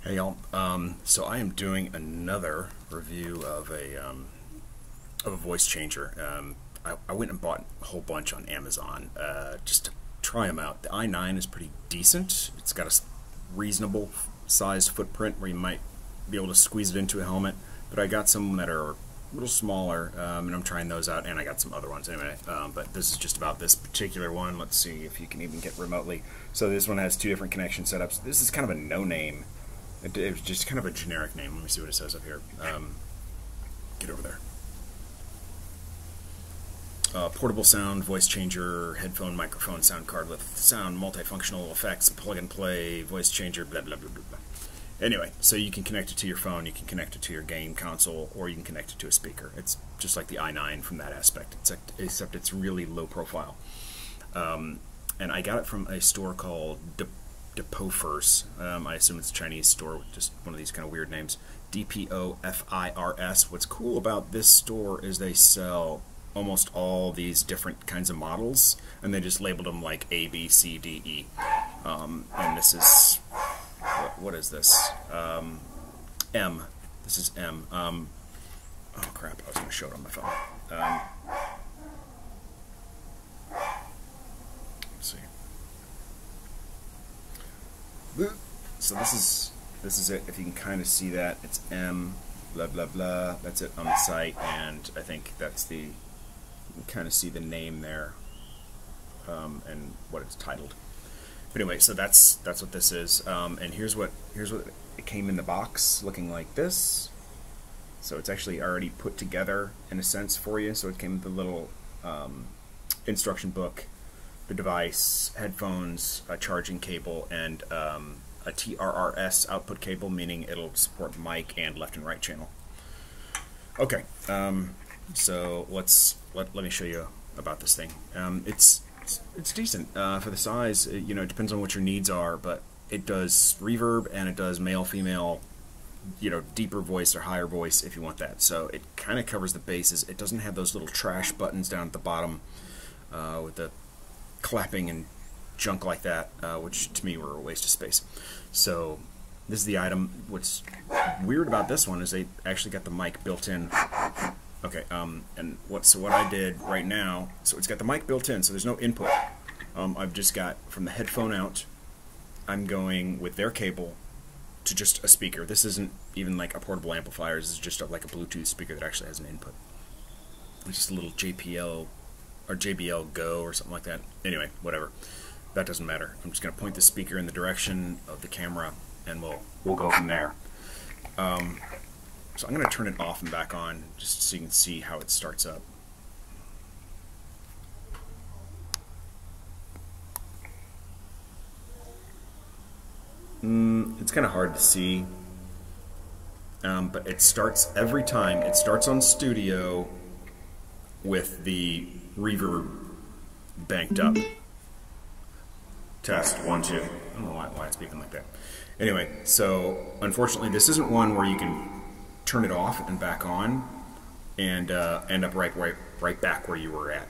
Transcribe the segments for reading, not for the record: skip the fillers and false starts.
Hey y'all, so I am doing another review of a voice changer. I went and bought a whole bunch on Amazon just to try them out. The i9 is pretty decent. It's got a reasonable sized footprint where you might be able to squeeze it into a helmet, but I got some that are a little smaller, and I'm trying those out, and I got some other ones anyway, but this is just about this particular one. Let's see if you can even get remotely. So this one has two different connection setups. This is kind of a no-name. It was just kind of a generic name. Let me see what it says up here. Get over there. Portable sound, voice changer, headphone, microphone, sound card with sound, multifunctional effects, plug and play, voice changer, blah, blah, blah, blah, blah. Anyway, so you can connect it to your phone, you can connect it to your game console, or you can connect it to a speaker. It's just like the i9 from that aspect, except it's really low profile. And I got it from a store called Depofers. I assume it's a Chinese store with just one of these kind of weird names. Depofers. What's cool about this store is they sell almost all these different kinds of models, and they just labeled them like A, B, C, D, E. And this is, what is this? M. This is M. Oh crap, I was going to show it on my phone. Let's see. So this is it. If you can kind of see that, it's M, blah blah blah. That's it on the site, and I think that's the. You can kind of see the name there, and what it's titled. But anyway, so that's what this is. And here's what it came in the box, looking like this. So it's actually already put together in a sense for you. So it came with the little instruction book, the device, headphones, a charging cable, and a TRRS output cable, meaning it'll support mic and left and right channel. Okay, so let me show you about this thing. It's decent for the size. It depends on what your needs are, but it does reverb and it does male, female, deeper voice or higher voice if you want that. So it kind of covers the bases. It doesn't have those little trash buttons down at the bottom with the clapping and junk like that, which to me were a waste of space. So this is the item. What's weird about this one is they actually got the mic built in. Okay, and what I did right now, so it's got the mic built in, so there's no input. I've just got from the headphone out, I'm going with their cable to just a speaker. This isn't even like a portable amplifier. This is just like a Bluetooth speaker that actually has an input. It's just a little JPL or JBL Go or something like that. Anyway, whatever. That doesn't matter. I'm just going to point the speaker in the direction of the camera, and we'll go from there. So I'm going to turn it off and back on just so you can see how it starts up. It's kind of hard to see, but it starts every time. It starts on studio with the reverb banked up. Test 1 2. I don't know why it's beeping like that. Anyway, so unfortunately this isn't one where you can turn it off and back on and end up right back where you were at,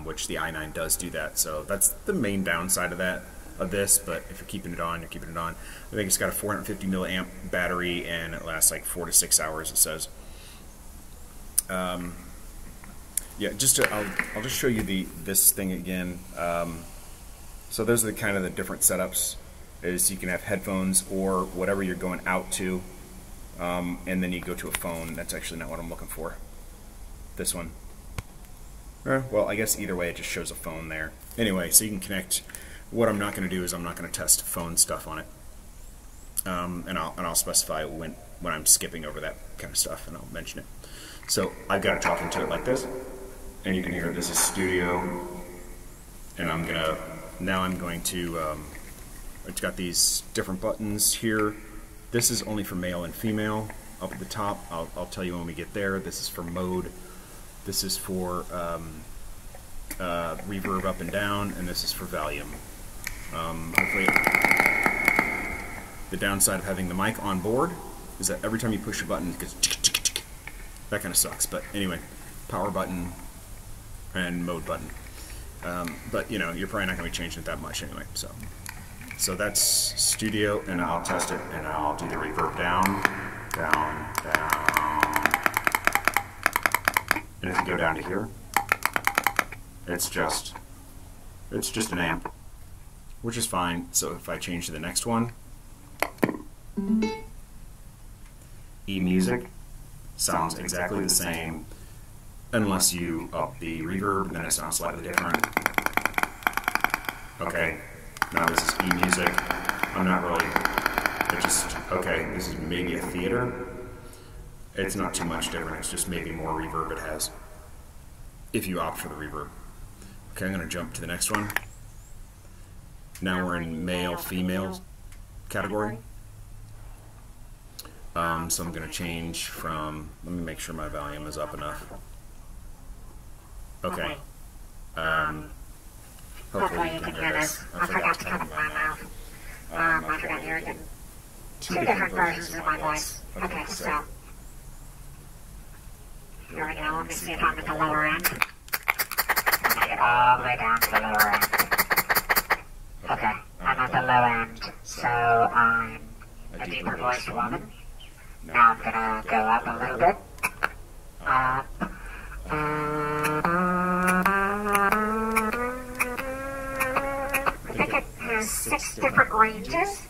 which the i9 does do that. So that's the main downside of this. But if you're keeping it on, you're keeping it on. I think it's got a 450 milliamp battery and it lasts like 4 to 6 hours, it says. Yeah, I'll just show you this thing again. So those are kind of the different setups. Is you can have headphones or whatever you're going out to, and then you go to a phone. That's actually not what I'm looking for. This one. Well, I guess either way it just shows a phone there. Anyway, so you can connect. What I'm not going to do is I'm not going to test phone stuff on it, and I'll specify when I'm skipping over that kind of stuff, and I'll mention it. So I've got it talking to it like this, and you can hear this is studio, and I'm going to. It's got these different buttons here. This is only for male and female. Up at the top, I'll tell you when we get there. This is for mode. This is for reverb up and down, and this is for volume. Hopefully, the downside of having the mic on board is that every time you push a button, it goes that kind of sucks. But anyway, power button and mode button. But you're probably not going to be changing it that much anyway. So So that's studio, and I'll test it, and I'll do the reverb down, down, down. And if you go down to here, it's just an amp, which is fine. So if I change to the next one, E music sounds exactly the same, unless you up the reverb, then it sounds slightly different. Okay, now this is E music. I'm not really, it just, okay, this is maybe a theater. It's not too much different, it's just maybe more reverb it has, if you opt for the reverb. Okay, I'm going to jump to the next one. Now we're in male-female category. So I'm going to change from, let me make sure my volume is up enough. Okay. Hopefully you can hear this. I forgot to cover my mouth. I forgot you're getting two different versions of my voice. Okay, so here we go. Let me see if I'm at the lower end. I'm going to get all the way down to the lower end. Okay, I'm at the low end, so I'm a deeper voiced woman. Now I'm going to go up a little bit. I think it has 6 different ranges,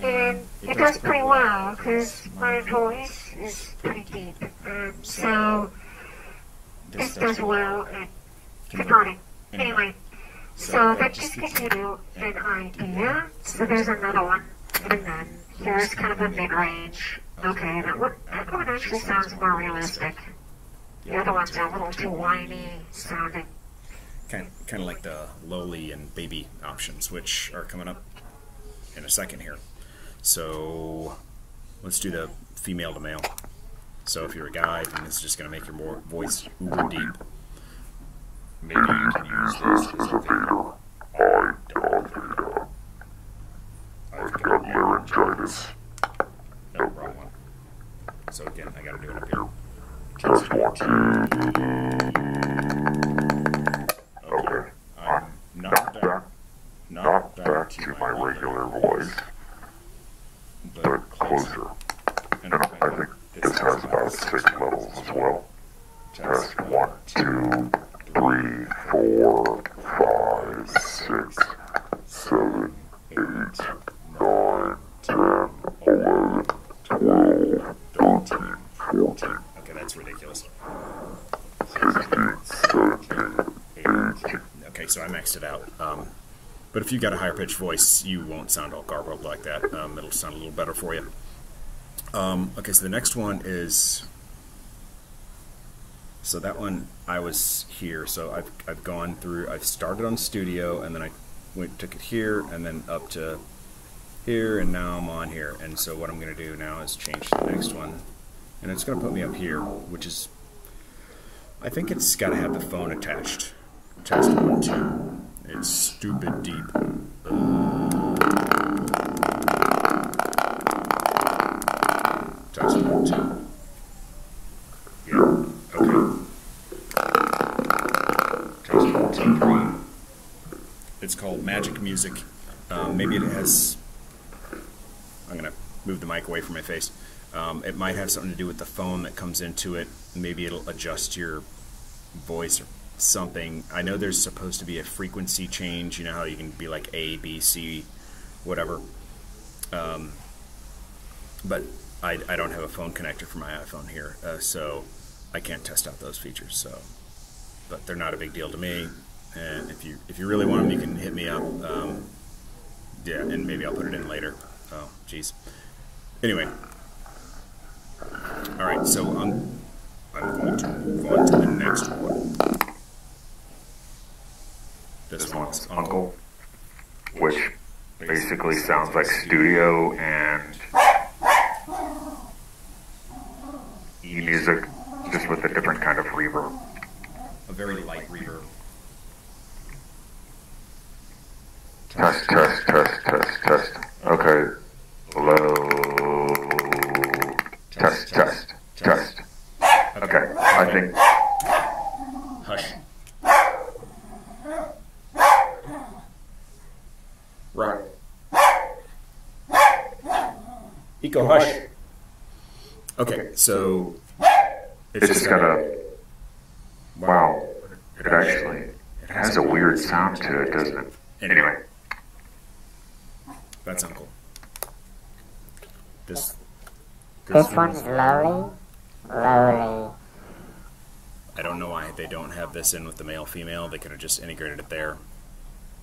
and it does pretty well because my voice is pretty deep. So this does well at converting. Anyway, so that just gives you an idea. So there's another one, and then here's kind of a mid-range. Okay, that one actually sounds more realistic. The other ones are a little too whiny sounding. Kind of like the loli and baby options, which are coming up in a second here. So let's do the female to male. So if you're a guy, then this is just going to make your voice uber deep. Maybe you can use this as a Vader. I've got laryngitis. No, wrong one. So again, I got to do it up here. Test 1, 2. Okay, I'm not back to my regular voice, but closer. And I think this has about 6 levels as well. Test 1, 2, 3, 4, 5, 6, 7, 8, 9, 10, 11, 12, 13, 14. Okay, that's ridiculous. 16, 17, 18. Okay, so I maxed it out. But if you got a higher pitched voice, you won't sound all garbled like that. It'll sound a little better for you. Okay, so the next one is, so that one I was here. So I've gone through. I've started on studio, and then I took it here, and then up to here, and now I'm on here. And so what I'm going to do now is change to the next one, and it's going to put me up here, which is, I think it's got to have the phone attached. Test 1, 2. It's stupid deep. Test 1, 2. Yeah. Okay. Test 1, 2, 3. It's called Magic Music. Maybe it has. I'm gonna move the mic away from my face. It might have something to do with the phone that comes into it. Maybe it'll adjust your voice or something. I know there's supposed to be a frequency change. You know how you can be like A, B, C, whatever. But I don't have a phone connector for my iPhone here, so I can't test out those features. So, but they're not a big deal to me. And if you really want them, you can hit me up. Yeah, and maybe I'll put it in later. Oh, geez. Anyway, all right. So I'm going to move on to the next one. This one's Uncle, which basically sounds like studio and E-music, just with a different kind of reverb. A very light reverb. Test, test, test, test, test. Okay. Hello. Test, test, test. Okay, I think. Hush. Right. Eco hush. Okay, so It's just got a, wow, it has a weird sound to it, doesn't it? Anyway. That's uncle. This one's loli. Loli. I don't know why they don't have this in with the male female. They could have just integrated it there.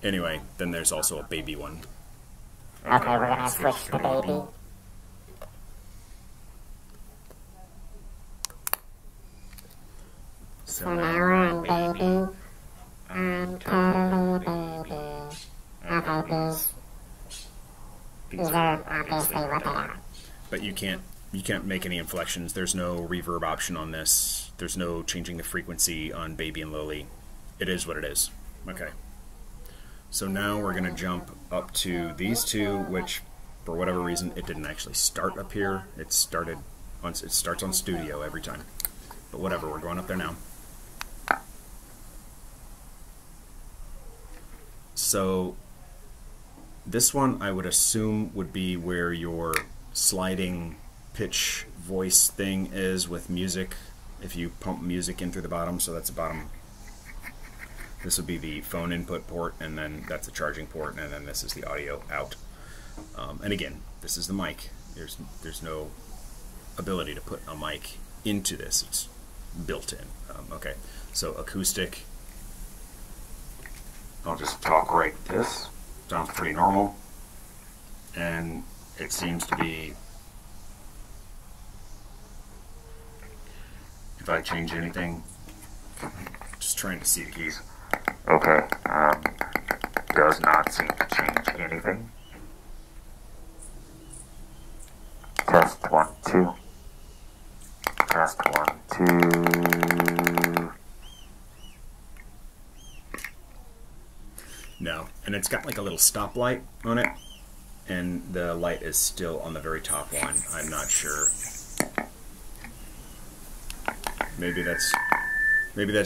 Anyway, then there's also a baby one. Okay, we're gonna switch to baby. So now we're on baby. I'm totally baby. Okay, these are obviously what they are. But you can't make any inflections. There's no reverb option on this. There's no changing the frequency on baby and loli. It is what it is. Okay. So now we're going to jump up to these two, which for whatever reason it didn't actually start up here. It starts on studio every time. But whatever, we're going up there now. So this one I would assume would be where your sliding pitch voice thing is with music, if you pump music in through the bottom. So that's the bottom. This would be the phone input port, and then that's the charging port, and then this is the audio out. And again, this is the mic. There's no ability to put a mic into this. It's built in. Okay, so acoustic. I'll just talk right this. Sounds pretty normal, and it seems to be, if I change anything, just trying to see the keys. Okay, does not seem to change anything. Test 1, 2. Test 1, 2. No, and it's got like a little stoplight on it, and the light is still on the very top one. I'm not sure. Maybe that's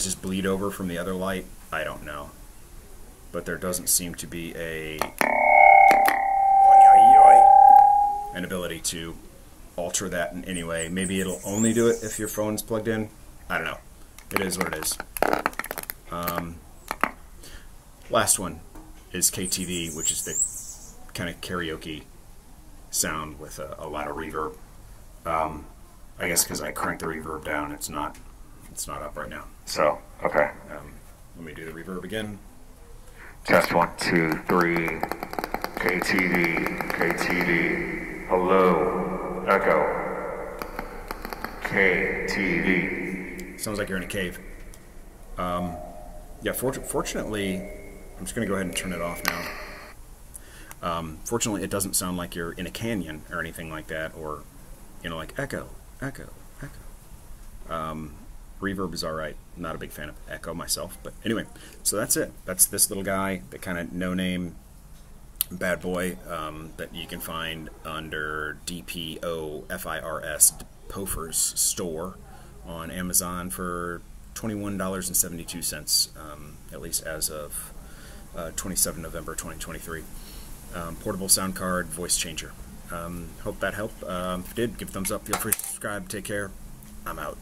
just bleed over from the other light. I don't know. But there doesn't seem to be an ability to alter that in any way. Maybe it'll only do it if your phone's plugged in. I don't know. It is what it is. Last one is KTV, which is the kind of karaoke sound with a lot of reverb. I guess because I cranked the reverb down, it's not up right now. So, okay. Let me do the reverb again. Test 1, 2, 3. KTV, KTV. Hello, echo. KTV. Sounds like you're in a cave. Yeah, fortunately, I'm just going to go ahead and turn it off now. Fortunately, it doesn't sound like you're in a canyon or anything like that, or, like echo, echo, echo. Reverb is alright. Not a big fan of echo myself, but anyway, so that's it. That's this little guy, the kind of no-name bad boy that you can find under DPOFIRS, Poffer's store on Amazon for $21.72, at least as of 27 November 2023. Portable sound card, voice changer. Hope that helped. If it did, give a thumbs up. Feel free to subscribe. Take care. I'm out.